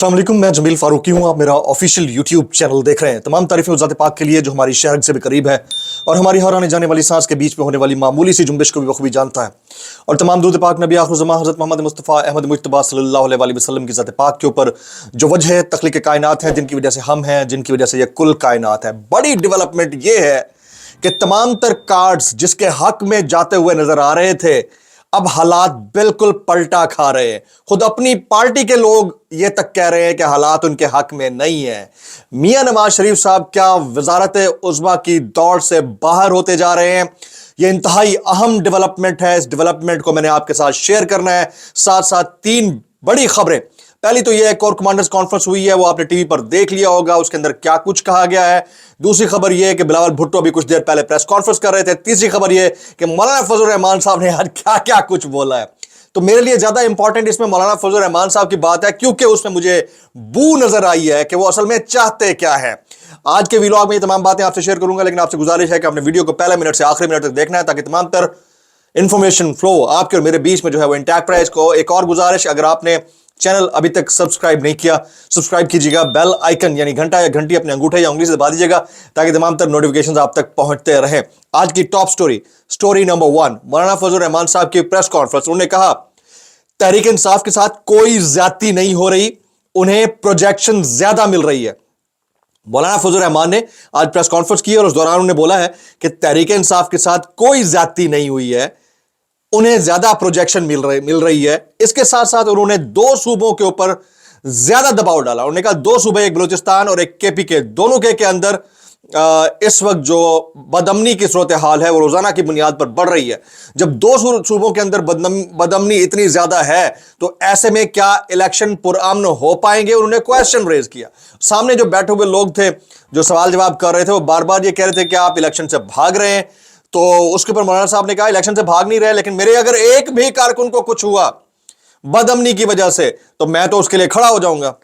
अस्सलाम वालेकुम, मैं जमील फारूकी हूँ। आप मेरा ऑफिशियल यूट्यूब चैनल देख रहे हैं। तमाम तारीफें उस ज़ात पाक के लिए जो हमारी शहर से भी करीब है और हमारी हर आने जाने वाली सांस के बीच में होने वाली मामूली सी जुम्बिश को भी बखूबी जानता है। और तमाम दूध पाक नबी आखिर ज़मां हज़रत मोहम्मद मुस्तफ़ा अहमद मुज्तबा सल्लल्लाहु अलैहि वसल्लम की ज़ात पाक के ऊपर जो वजह तख्लीक कायनात है, जिनकी वजह से हम हैं, जिनकी वजह से यह कुल कायनात है। बड़ी डेवलपमेंट ये है कि तमाम तर कार्ड्स जिसके हक में जाते हुए नजर आ रहे थे, अब हालात बिल्कुल पलटा खा रहे हैं। खुद अपनी पार्टी के लोग ये तक कह रहे हैं कि हालात उनके हक में नहीं है। मियां नवाज शरीफ साहब क्या वजारत उज़्मा की दौड़ से बाहर होते जा रहे हैं। ये इंतहाई अहम डेवलपमेंट है। इस डेवलपमेंट को मैंने आपके साथ शेयर करना है। साथ साथ तीन बड़ी खबरें। पहली तो यह कोर कमांडर्स कॉन्फ्रेंस हुई है, वो आपने टीवी पर देख लिया होगा, उसके अंदर क्या कुछ कहा गया है। दूसरी खबर यह है कि बिलावल भुट्टो अभी कुछ देर पहले प्रेस कॉन्फ्रेंस कर रहे थे। तीसरी खबर यह कि मौलाना फजल रहमान साहब ने आज क्या क्या कुछ बोला है। तो मेरे लिए ज्यादा इंपॉर्टेंट इसमें मौलाना फजल रहमान साहब की बात है, क्योंकि उसमें मुझे बू नजर आई है कि वो असल में चाहते क्या है। आज के व्लॉग में ये तमाम बातें आपसे शेयर करूंगा, लेकिन आपसे गुजारिश है कि आपने वीडियो को पहले मिनट से आखिरी मिनट तक देखना है, ताकि तमाम तर इंफॉर्मेशन फ्लो आपके और मेरे बीच में जो है वो इंटैक्ट रहे। इसको एक और गुजारिश, अगर आपने चैनल अभी तक सब्सक्राइब नहीं किया, सब्सक्राइब कीजिएगा। बेल आइकन यानी घंटा या घंटी अपने अंगूठे या उंगली से दबा दीजिएगा, ताकि तमाम तर नोटिफिकेशंस आप तक पहुंचते रहें। आज की टॉप स्टोरी नंबर 1, मौलाना फजल रहमान साहब की प्रेस कॉन्फ्रेंस। उन्होंने कहा तहरीक इंसाफ के साथ कोई ज्यादती नहीं हो रही, उन्हें प्रोजेक्शन ज्यादा मिल रही है। मौलाना फजल रहमान ने आज प्रेस कॉन्फ्रेंस की और उस दौरान उन्होंने बोला है कि तहरीक इंसाफ के साथ कोई ज्यादती नहीं हुई है, उन्हें ज्यादा प्रोजेक्शन मिल रही है। इसके साथ साथ उन्होंने दो सूबों के ऊपर ज्यादा दबाव डाला। उन्होंने कहा दो सूबे, एक बलूचिस्तान और एक केपी के, दोनों के अंदर इस वक्त जो बदअमनी की सूरत हाल है वो रोजाना की बुनियाद पर बढ़ रही है। जब दो सूबों के अंदर बदअमनी इतनी ज्यादा है, तो ऐसे में क्या इलेक्शन पुरअमन हो पाएंगे? उन्होंने क्वेश्चन रेज किया। सामने जो बैठे हुए लोग थे जो सवाल जवाब कर रहे थे, वो बार बार ये कह रहे थे कि आप इलेक्शन से भाग रहे हैं। तो उसके ऊपर मौलाना साहब ने कहा इलेक्शन से भाग नहीं रहे, लेकिन मेरे अगर एक भी कारकुन को कुछ हुआ बदअमनी की वजह से, तो मैं तो उसके लिए खड़ा हो जाऊंगा।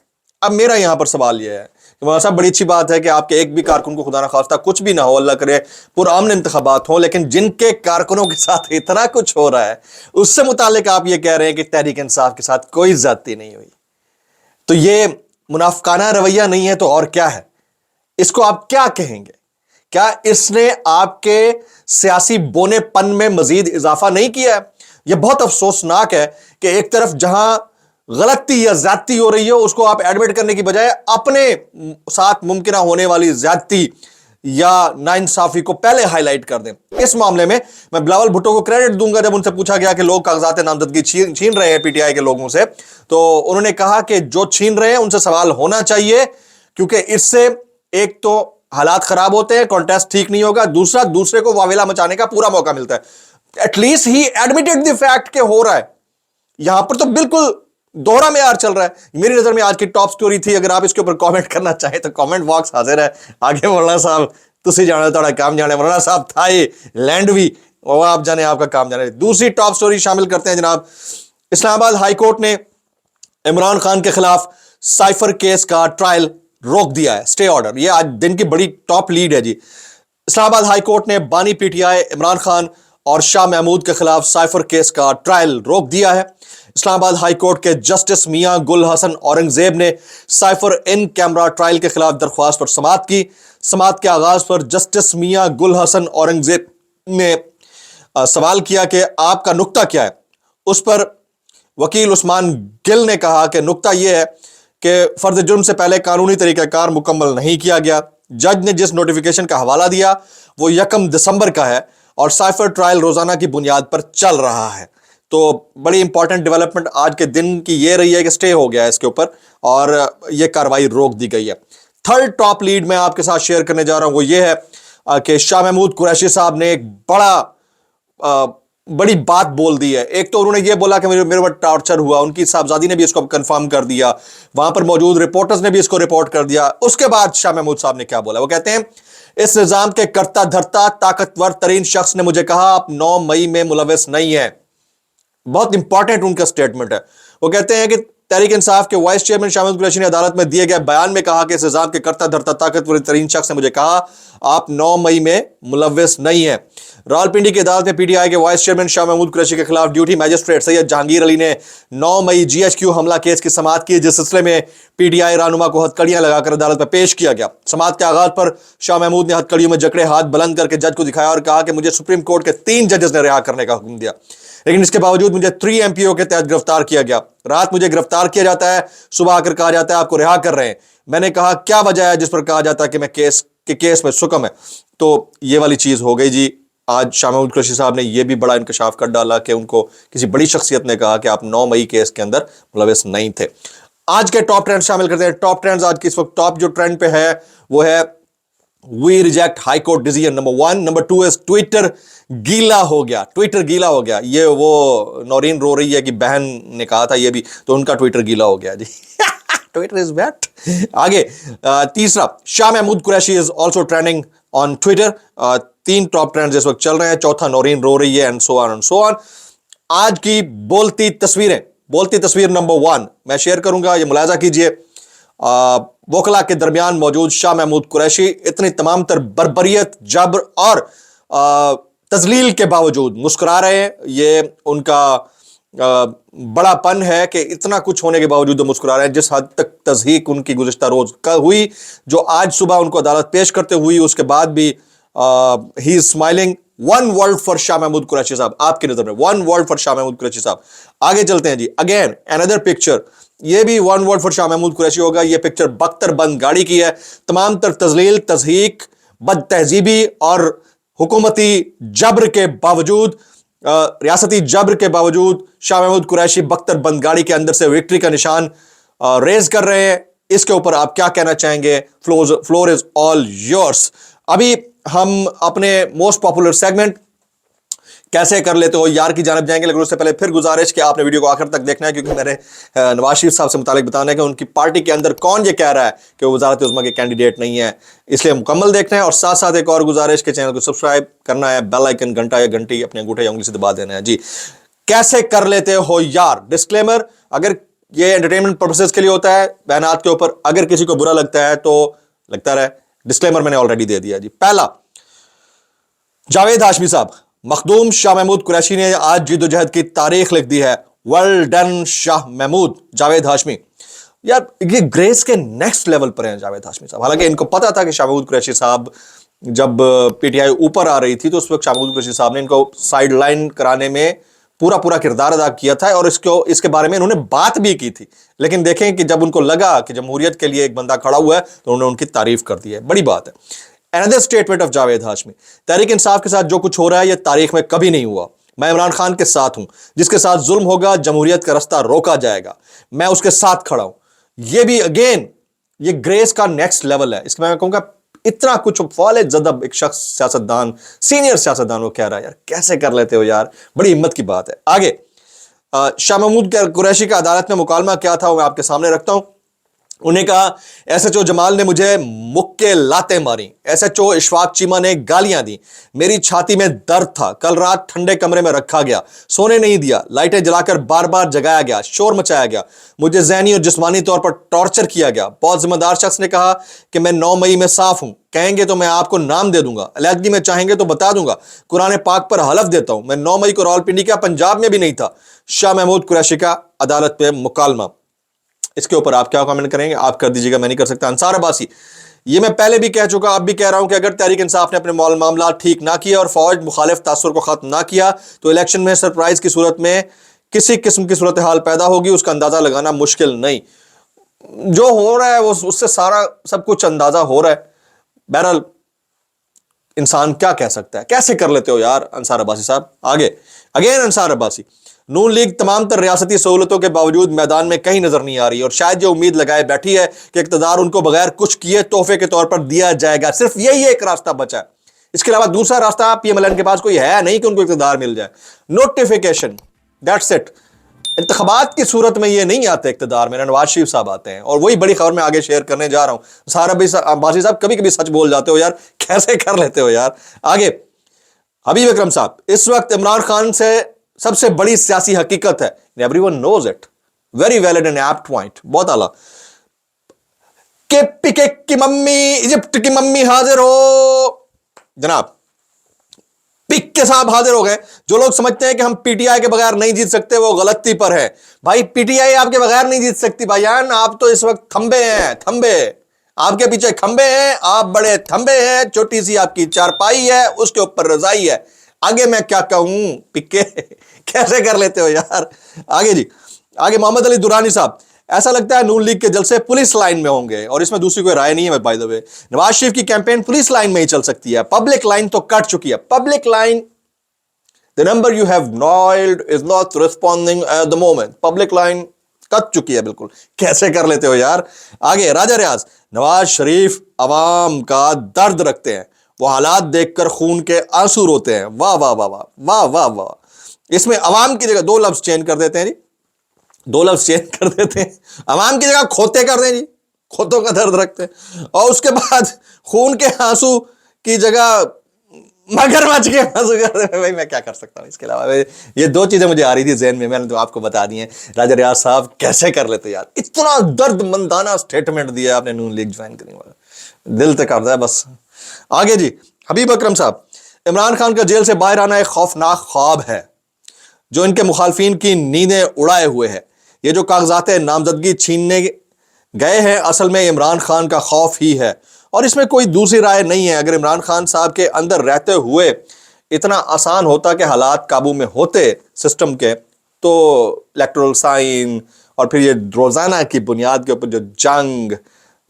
अब मेरा यहां पर सवाल यह है कि मौलाना साहब, बड़ी अच्छी बात है कि आपके एक भी कारकुन को खुदा ना खास्ता कुछ भी ना हो, अल्लाह करे पुरअमन इंतखाबात हो, लेकिन जिनके कारकुनों के साथ इतना कुछ हो रहा है, उससे मुतालिक आप ये कह रहे हैं कि तहरीक इंसाफ के साथ कोई ज्यादती नहीं हुई। तो ये मुनाफिकाना रवैया नहीं है तो और क्या है? इसको आप क्या कहेंगे? क्या इसने आपके सियासी बोनेपन में मजीद इजाफा नहीं किया है? यह बहुत अफसोसनाक है कि एक तरफ जहां गलती या ज्यादती हो रही है, उसको आप एडमिट करने की बजाय अपने साथ मुमकिन होने वाली ज्यादती या नाइंसाफी को पहले हाईलाइट कर दें। इस मामले में मैं बिलावल भुट्टो को क्रेडिट दूंगा। जब उनसे पूछा गया कि लोग कागजात नामजदगी छीन रहे हैं पीटीआई के लोगों से, तो उन्होंने कहा कि जो छीन रहे हैं उनसे सवाल होना चाहिए, क्योंकि इससे एक तो हालात खराब होते हैं, कॉन्टेस्ट ठीक नहीं होगा, दूसरा दूसरे को वावेला मचाने का पूरा मौका मिलता है। At least he admitted the fact के हो रहा है। यहां पर तो बिल्कुल दोहरा मेयार चल रहा है। मेरी नजर में आज की टॉप स्टोरी थी। अगर आप इसके ऊपर कमेंट करना चाहें तो कमेंट बॉक्स हाजिर है। आगे मौलाना साहब तुसी जाने थोड़ा काम जाने, मौलाना साहब था ये लैंड भी, और आप जाने आपका काम जाने। दूसरी टॉप स्टोरी शामिल करते हैं जनाब। इस्लामाबाद हाई कोर्ट ने इमरान खान के खिलाफ साइफर केस का ट्रायल रोक दिया है, स्टे ऑर्डर। ये आज दिन की बड़ी टॉप लीड है जी। इस्लामाबाद हाई कोर्ट ने बानी पीटीआई इमरान खान और शाह महमूद के खिलाफ साइफर केस का ट्रायल रोक दिया है। इस्लामाबाद हाई कोर्ट के जस्टिस मियां गुल हसन औरंगजेब ने साइफर इन कैमरा ट्रायल के खिलाफ दरख्वास्त पर समाअत की। समाअत के आगाज पर जस्टिस मियां गुल हसन औरंगजेब ने सवाल किया कि आपका नुक्ता क्या है। उस पर वकील उस्मान गिल ने कहा कि नुक्ता यह है कि फर्द जुर्म से पहले कानूनी तरीक़ाकार मुकम्मल नहीं किया गया। जज ने जिस नोटिफिकेशन का हवाला दिया वो 1 दिसंबर का है और साइफर ट्रायल रोजाना की बुनियाद पर चल रहा है। तो बड़ी इंपॉर्टेंट डेवलपमेंट आज के दिन की ये रही है कि स्टे हो गया है इसके ऊपर और यह कार्रवाई रोक दी गई है। थर्ड टॉप लीड मैं आपके साथ शेयर करने जा रहा हूं, वो ये है कि शाह महमूद कुरैशी साहब ने एक बड़ी बात बोल दी है। एक तो उन्होंने ये बोला कि मेरे पर टॉर्चर हुआ, उनकी साहबजादी ने भी इसको कंफर्म कर दिया, वहां पर मौजूद रिपोर्टर्स ने भी इसको रिपोर्ट कर दिया। उसके बाद शाह महमूद साहब ने क्या बोला, वो कहते हैं इस निजाम के करता धरता ताकतवर तरीन शख्स ने मुझे कहा आप 9 मई में मुलविस नहीं है। बहुत इंपॉर्टेंट उनका स्टेटमेंट है। वो कहते हैं कि तहरीक इंसाफ के वाइस चेयरमैन शाह महमूद कुरैशी ने अदालत में दिए गए बयान में कहा कि इस इल्जाम के करता धरता ताकतवर तरीन शख्स ने मुझे कहा आप 9 मई में मुलव्विस नहीं है। रावलपिंडी की अदालत में पीटीआई के वाइस चेयरमैन शाह महमूद कुरैशी के खिलाफ ड्यूटी मजिस्ट्रेट सैयद जहांगीर अली ने 9 मई जीएचक्यू हमला केस की समाअत की, जिस सिलसिले में पीटीआई रहनुमा को हथकड़ियां लगाकर अदालत में पेश किया गया। समाअत के आगाज पर शाह महमूद ने हथकड़ियों में जकड़े हाथ बुलंद करके जज को दिखाया और कहा कि मुझे सुप्रीम कोर्ट के 3 जजेस ने रिहा करने का हुक्म दिया, लेकिन इसके बावजूद मुझे 3 MPO के तहत गिरफ्तार किया गया। रात मुझे गिरफ्तार किया जाता है, सुबह आकर कहा जाता है आपको रिहा कर रहे हैं। मैंने कहा क्या वजह है जिस पर कहा जाता है कि मैं केस में सुकम है। तो ये वाली चीज हो गई जी। आज शाह महमूद कुरैशी साहब ने यह भी बड़ा इंकशाफ कर डाला कि उनको किसी बड़ी शख्सियत ने कहा कि आप 9 मई केस के अंदर मुलविस नहीं थे। आज के टॉप ट्रेंड शामिल करते हैं। टॉप ट्रेंड्स आज की इस वक्त टॉप जो ट्रेंड पे है वो है we reject high court decision, number 1। Number 2 is Twitter गीला हो गया। ट्विटर गीला हो गया, ये वो नौरीन रो रही है कि बहन ने कहा था ये भी, तो उनका ट्विटर गीला हो गया जी। Twitter is bat. आगे तीसरा, Shah Mahmood Qureshi is also trending on Twitter. 3 top trends इस वक्त चल रहे हैं। चौथा, नौरीन रो रही है, and so on and so on. आज की बोलती तस्वीरें, बोलती तस्वीर नंबर 1 मैं शेयर करूंगा, ये मुलाजा कीजिए। वकला के दरमियान मौजूद शाह महमूद कुरैशी इतनी तमाम तर बर्बरियत, जबर और तजलील के बावजूद मुस्कुरा रहे हैं। ये उनका बड़ापन है कि इतना कुछ होने के बावजूद वो मुस्कुरा रहे हैं। जिस हद तक तज़हीक उनकी गुज़िश्ता रोज का हुई, जो आज सुबह उनको अदालत पेश करते हुई, उसके बाद भी he is smiling. 1 world for Shah Mahmood Qureshi साहब, आपकी नजर में 1 वर्ल्ड फॉर शाह महमूद कुरैशी साहब। आगे चलते हैं जी। अगेन अनदर पिक्चर, ये भी 1 वर्ल्ड फॉर शाह महमूद कुरैशी होगा। ये पिक्चर बख्तर बंद गाड़ी की है। तमाम तर तजलील, तज़हीक, बद तहजीबी और हुकूमती जबर के बावजूद, रियासती जबर के बावजूद शाह महमूद कुरैशी बख्तर बंद गाड़ी के अंदर से विक्ट्री का निशान रेज कर रहे हैं। इसके ऊपर आप क्या कहना चाहेंगे? Floor is all yours. अभी हम अपने मोस्ट पॉपुलर सेगमेंट कैसे कर लेते हो यार की जानब जाएंगे, लेकिन उससे पहले फिर गुजारिश कि आपने वीडियो को आखिर तक देखना है, क्योंकि मैंने नवाज शरीफ साहब से मुतालिक बताना है कि उनकी पार्टी के अंदर कौन ये कह रहा है कि वो वज़ारत उज़्मा के कैंडिडेट नहीं है, इसलिए मुकम्मल देखना है। और साथ साथ एक और गुजारिश के चैनल को सब्सक्राइब करना है, बेल आइकन घंटा या घंटी अपने अंगूठे या उंगली से दबा देना है जी। कैसे कर लेते हो यार? डिस्क्लेमर, अगर ये एंटरटेनमेंट पर्पसेस के लिए होता है बयानात के ऊपर, अगर किसी को बुरा लगता है तो लगता रहे। डिस्क्लेमर मैंने ऑलरेडी दे दिया जी। पहला, जावेद हाशमी साहब, मखदूम शाह महमूद कुरैशी ने आज जिद्दोजहद की तारीख लिख दी है। Well done Shah Mahmood, Javed Hashmi. यार ये ग्रेस के नेक्स्ट लेवल पर हैं जावेद हाशमी साहब। हालांकि इनको पता था कि शाह महमूद कुरैशी साहब जब पीटीआई ऊपर आ रही थी तो उस वक्त शाह महमूद कुरैशी साहब ने इनको साइड लाइन कराने में पूरा किरदार अदा किया था, और इसके बारे में इन्होंने बात भी की थी। लेकिन देखें कि जब उनको लगा कि जमहूरियत के लिए एक बंदा खड़ा हुआ है तो उन्होंने उनकी तारीफ कर दी है। बड़ी बात है। Another statement of Javed Hashmi, Tehreek Insaf के साथ जो कुछ हो रहा है ये तारीख में कभी नहीं हुआ। मैं इमरान खान के साथ हूं, जिसके साथ जुल्म होगा जमहूरियत का रास्ता रोका जाएगा, मैं उसके साथ खड़ा हूं। ये भी अगेन ये ग्रेस का नेक्स्ट लेवल है। इसमें मैं कहूंगा इतना कुछ फौले जदब एक शख्स, सियासतदान, सीनियर सियासतदान वो कह रहा है, यार कैसे कर लेते हो यार, बड़ी हिम्मत की बात है। आगे शाह महमूद कुरैशी का अदालत में मुकालमा क्या था वो मैं आपके सामने रखता हूं। उन्हें कहा एसएचओ जमाल ने मुझे मुक्के लाते मारी, एसएचओ इशफाक चीमा ने गालियां दी, मेरी छाती में दर्द था, कल रात ठंडे कमरे में रखा गया, सोने नहीं दिया, लाइटें जलाकर बार बार जगाया गया, शोर मचाया गया, मुझे ज़हनी और जिस्मानी तौर पर टॉर्चर किया गया। बहुत जिम्मेदार शख्स ने कहा कि मैं 9 मई में साफ हूं, कहेंगे तो मैं आपको नाम दे दूंगा, अलहदगी में चाहेंगे तो बता दूंगा, कुरान पाक पर हलफ देता हूं, मैं 9 मई को रावलपिंडी का पंजाब में भी नहीं था। शाह महमूद कुरैशी का अदालत पे मुकालमा, इसके ऊपर आप क्या कमेंट करेंगे? आप कर दीजिएगा, मैं नहीं कर सकता। अंसार अब्बासी, ये मैं पहले भी कह चुका, अब भी कह रहा हूं कि अगर तहरीक इंसाफ ने अपने मामला ठीक ना किया और फौज मुखालिफ तासुर को खत्म ना किया तो इलेक्शन में सरप्राइज की सूरत में किसी किस्म की सूरत हाल पैदा होगी, उसका अंदाजा लगाना मुश्किल नहीं। जो हो रहा है वो उससे सारा सब कुछ अंदाजा हो रहा है। बहरहाल इंसान क्या कह सकता है? कैसे कर लेते हो यार अंसार अब्बासी साहब। आगे अगेन अंसार अब्बासी, नून लीग तमाम तर रियासती सहूलतों के बावजूद मैदान में कहीं नजर नहीं आ रही और शायद ये उम्मीद लगाए बैठी है कि इक़्तिदार उनको बगैर कुछ किए तोहफे के तौर पर दिया जाएगा। सिर्फ यही एक रास्ता बचा है, इसके अलावा दूसरा रास्ता पीएमएलएन के पास कोई है नहीं कि उनको इक़्तिदार मिल जाए। Notification, that's it. इंतखाबात की सूरत में ये नहीं आते इक़्तिदार में, नवाज शरीफ साहब आते हैं। और वही बड़ी खबर मैं आगे शेयर करने जा रहा हूं। सारा अब्बासी साहब कभी कभी सच बोल जाते हो यार, कैसे कर लेते हो यार। आगे हबीब अकरम साहब, इस वक्त इमरान खान से सबसे बड़ी सियासी हकीकत है, everyone knows it, very valid and apt point, बहुत आला। के पीके की मम्मी, इजिप्ट की मम्मी हाजिर हो। जनाब पिक के साहब हाजिर हो गए। जो लोग समझते हैं कि हम पीटीआई के बगैर नहीं जीत सकते, वो गलती पर है भाई। पीटीआई आपके बगैर नहीं जीत सकती भाईजान। आप तो इस वक्त खंबे हैं, खंबे। आपके पीछे खंबे हैं, आप बड़े थंबे हैं। छोटी सी आपकी चारपाई है, उसके ऊपर रजाई है। आगे मैं क्या कहूं पिक्के कैसे कर लेते हो यार। आगे जी, आगे मोहम्मद अली दुरानी साहब, ऐसा लगता है नून लीग के जलसे पुलिस लाइन में होंगे, और इसमें दूसरी कोई राय नहीं है by the way. Nawaz Sharif की कैंपेन पुलिस लाइन में ही चल सकती है, पब्लिक लाइन तो कट चुकी है। Public line, the number you have dialled is not responding at the moment. Public line cut चुकी है बिल्कुल। कैसे कर लेते हो यार। आगे राजा रियाज, नवाज शरीफ अवाम का दर्द रखते हैं, वो हालात देखकर खून के आंसू रोते हैं। वाह वाह वाह वाह वाह वाह वाह। इसमें अवाम की जगह दो लफ्ज चेंज कर देते हैं जी, दो लफ्ज चेंज कर देते हैं। अवाम की जगह खोते कर दें जी, खोतों का दर्द रखते हैं। और उसके बाद खून के आंसू की जगह मगरमच्छ के आंसू कर दे। भाई मैं क्या कर सकता हूँ इसके अलावा। ये दो चीजें मुझे आ रही थी ज़हन में, मैंने तो आपको बता दी हैं। राजा रियाज साहब कैसे कर लेते यार, इतना दर्द मंदाना स्टेटमेंट दिया आपने नून लीग ज्वाइन करने वाला, दिल तक करता है बस। आगे जी, हबीब अकरम साहब, इमरान खान का जेल से बाहर आना एक खौफनाक ख्वाब है जो इनके मुखालफिन की नींदें उड़ाए हुए है। ये जो कागजात नामजदगी छीनने गए हैं, असल में इमरान खान का खौफ ही है, और इसमें कोई दूसरी राय नहीं है। अगर इमरान खान साहब के अंदर रहते हुए इतना आसान होता कि हालात काबू में होते सिस्टम के, तो इलेक्टोरल साइन और फिर ये रोजाना की बुनियाद के ऊपर जो जंग,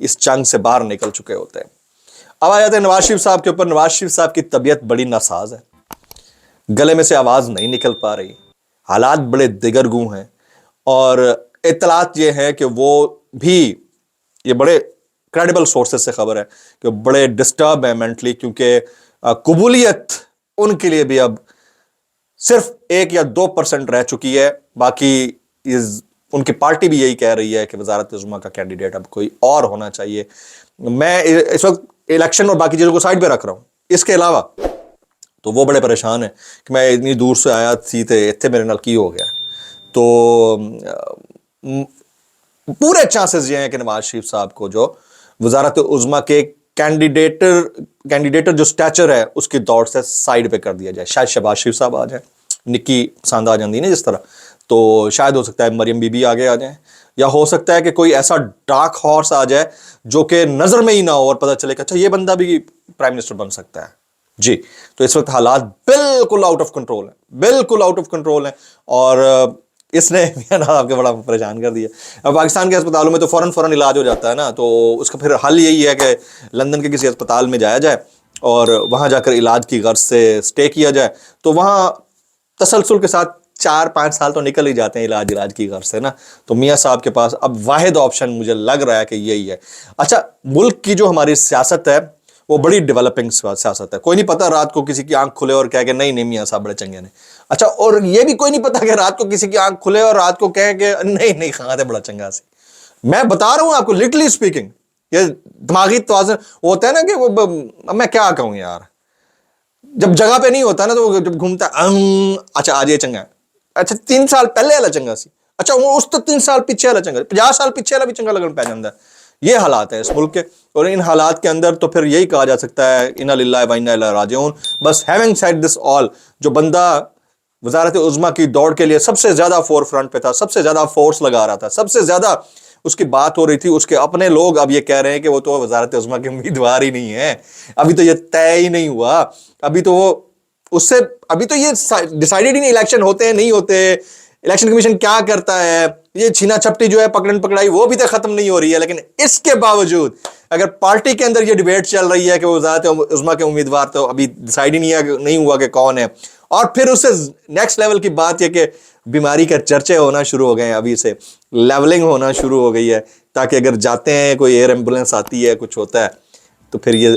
इस जंग से बाहर निकल चुके होते हैं। अब आ जाते हैं नवाज शरीफ साहब के ऊपर। नवाज शरीफ साहब की तबीयत बड़ी नासाज है, गले में से आवाज नहीं निकल पा रही, हालात बड़े दिगरगू हैं, और इत्तलात ये है कि वो भी, ये बड़े क्रेडिबल सोर्सेज से खबर है कि बड़े डिस्टर्ब है मेंटली, क्योंकि कबूलियत उनके लिए भी अब सिर्फ 1 या 2% रह चुकी है। बाकी उनकी पार्टी भी यही कह रही है कि वजारत उज़्मा का कैंडिडेट अब कोई और होना चाहिए। मैं इस वक्त इलेक्शन और बाकी चीजों को साइड पे रख रहा हूं, इसके अलावा तो वो बड़े परेशान है कि मैं इतनी दूर से आया थी ते इतने मेरे नाल की हो गया। तो पूरे चांसेस ये हैं कि नवाज शरीफ साहब को जो वजारत उज़्मा के कैंडिडेटर जो स्टैचर है उसकी दौड़ से साइड पे कर दिया जाए। शायद शहबाज शरीफ साहब आ जाए, निक्की पसंद आ जाती है ना जिस तरह, तो शायद हो सकता है मरियम बीबी आगे आ जाए, या हो सकता है कि कोई ऐसा डार्क हॉर्स आ जाए जो कि नजर में ही ना हो और पता चले कि अच्छा ये बंदा भी प्राइम मिनिस्टर बन सकता है जी। तो इस वक्त हालात बिल्कुल आउट ऑफ कंट्रोल है, बिल्कुल आउट ऑफ कंट्रोल है, और इसने आपके बड़ा परेशान कर दिया। अब पाकिस्तान के अस्पतालों में तो फौरन इलाज हो जाता है ना, तो उसका फिर हल यही है कि लंदन के किसी अस्पताल में जाया जाए और वहां जाकर इलाज की गर्ज से स्टे किया जाए। तो वहां तसलसल के साथ 4-5 साल तो निकल ही जाते हैं इलाज की गर्ज से ना। तो मियाँ साहब के पास अब वाहिद ऑप्शन मुझे लग रहा है कि यही है। अच्छा, मुल्क की जो हमारी सियासत है वो बड़ी डेवलपिंग सियासत है। कोई नहीं पता रात को किसी की आंख खुले और कहे कि नहीं नहीं मियाँ साहब बड़े चंगे ने। अच्छा, और ये भी कोई नहीं पता कि रात को किसी की आंख खुले और रात को कहे कि नहीं नहीं खाते बड़ा चंगा सी। मैं बता रहा हूं आपको, लिटरली स्पीकिंग, ये दिमागी तवाज़ुन होता है ना कि वो मैं क्या कहूं यार, जब जगह पे नहीं होता ना तो जब घूमता अच्छा आज ये चंगा है, अच्छा 3 साल पहले वाला चंगा सी, अच्छा उस तो 3 साल पीछे वाला चंगा, 50 साल पीछे वाला भी चंगा लगन पै जाता है। ये हालात है इस मुल्क के, और इन हालात के अंदर तो फिर यही कहा जा सकता है इन्ना लिल्लाहि व इन्ना इलैहि राजिऊन। बस हैविंग सेड दिस ऑल, जो बंदा वजारत उज़्मा की दौड़ के लिए सबसे ज्यादा फोर फ्रंट पे था, सबसे ज्यादा फोर्स लगा रहा था, सबसे ज्यादा उसकी बात हो रही थी, उसके अपने लोग अब ये कह रहे हैं कि वो तो वजारत उज़्मा के उम्मीदवार ही नहीं है, अभी तो ये तय ही नहीं हुआ, अभी तो वो उससे अभी तो ये डिसाइडेड ही नहीं, इलेक्शन होते हैं नहीं होते, इलेक्शन कमीशन क्या करता है, ये छीना छपटी जो है पकड़न पकड़ाई वो भी तो खत्म नहीं हो रही है। लेकिन इसके बावजूद अगर पार्टी के अंदर ये डिबेट चल रही है कि वो वज़ारत उज़्मा के उम्मीदवार तो अभी डिसाइड ही नहीं हुआ कि कौन है, और फिर उससे नेक्स्ट लेवल की बात यह कि बीमारी के चर्चे होना शुरू हो गए हैं, अभी से लेवलिंग होना शुरू हो गई है, ताकि अगर जाते हैं कोई एयर एम्बुलेंस आती है कुछ होता है तो फिर ये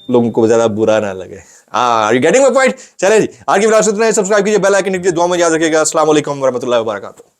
लोगों को ज़्यादा बुरा ना लगे। Are you getting my point? चले जी, आज की वीडियो इतना ही। सब्सक्राइब कीजिए, बेल आइकन दबाइए, दुआ में याद रखिएगा। अस्सलाम वालेकुम व रहमतुल्लाहि व बरकातहू।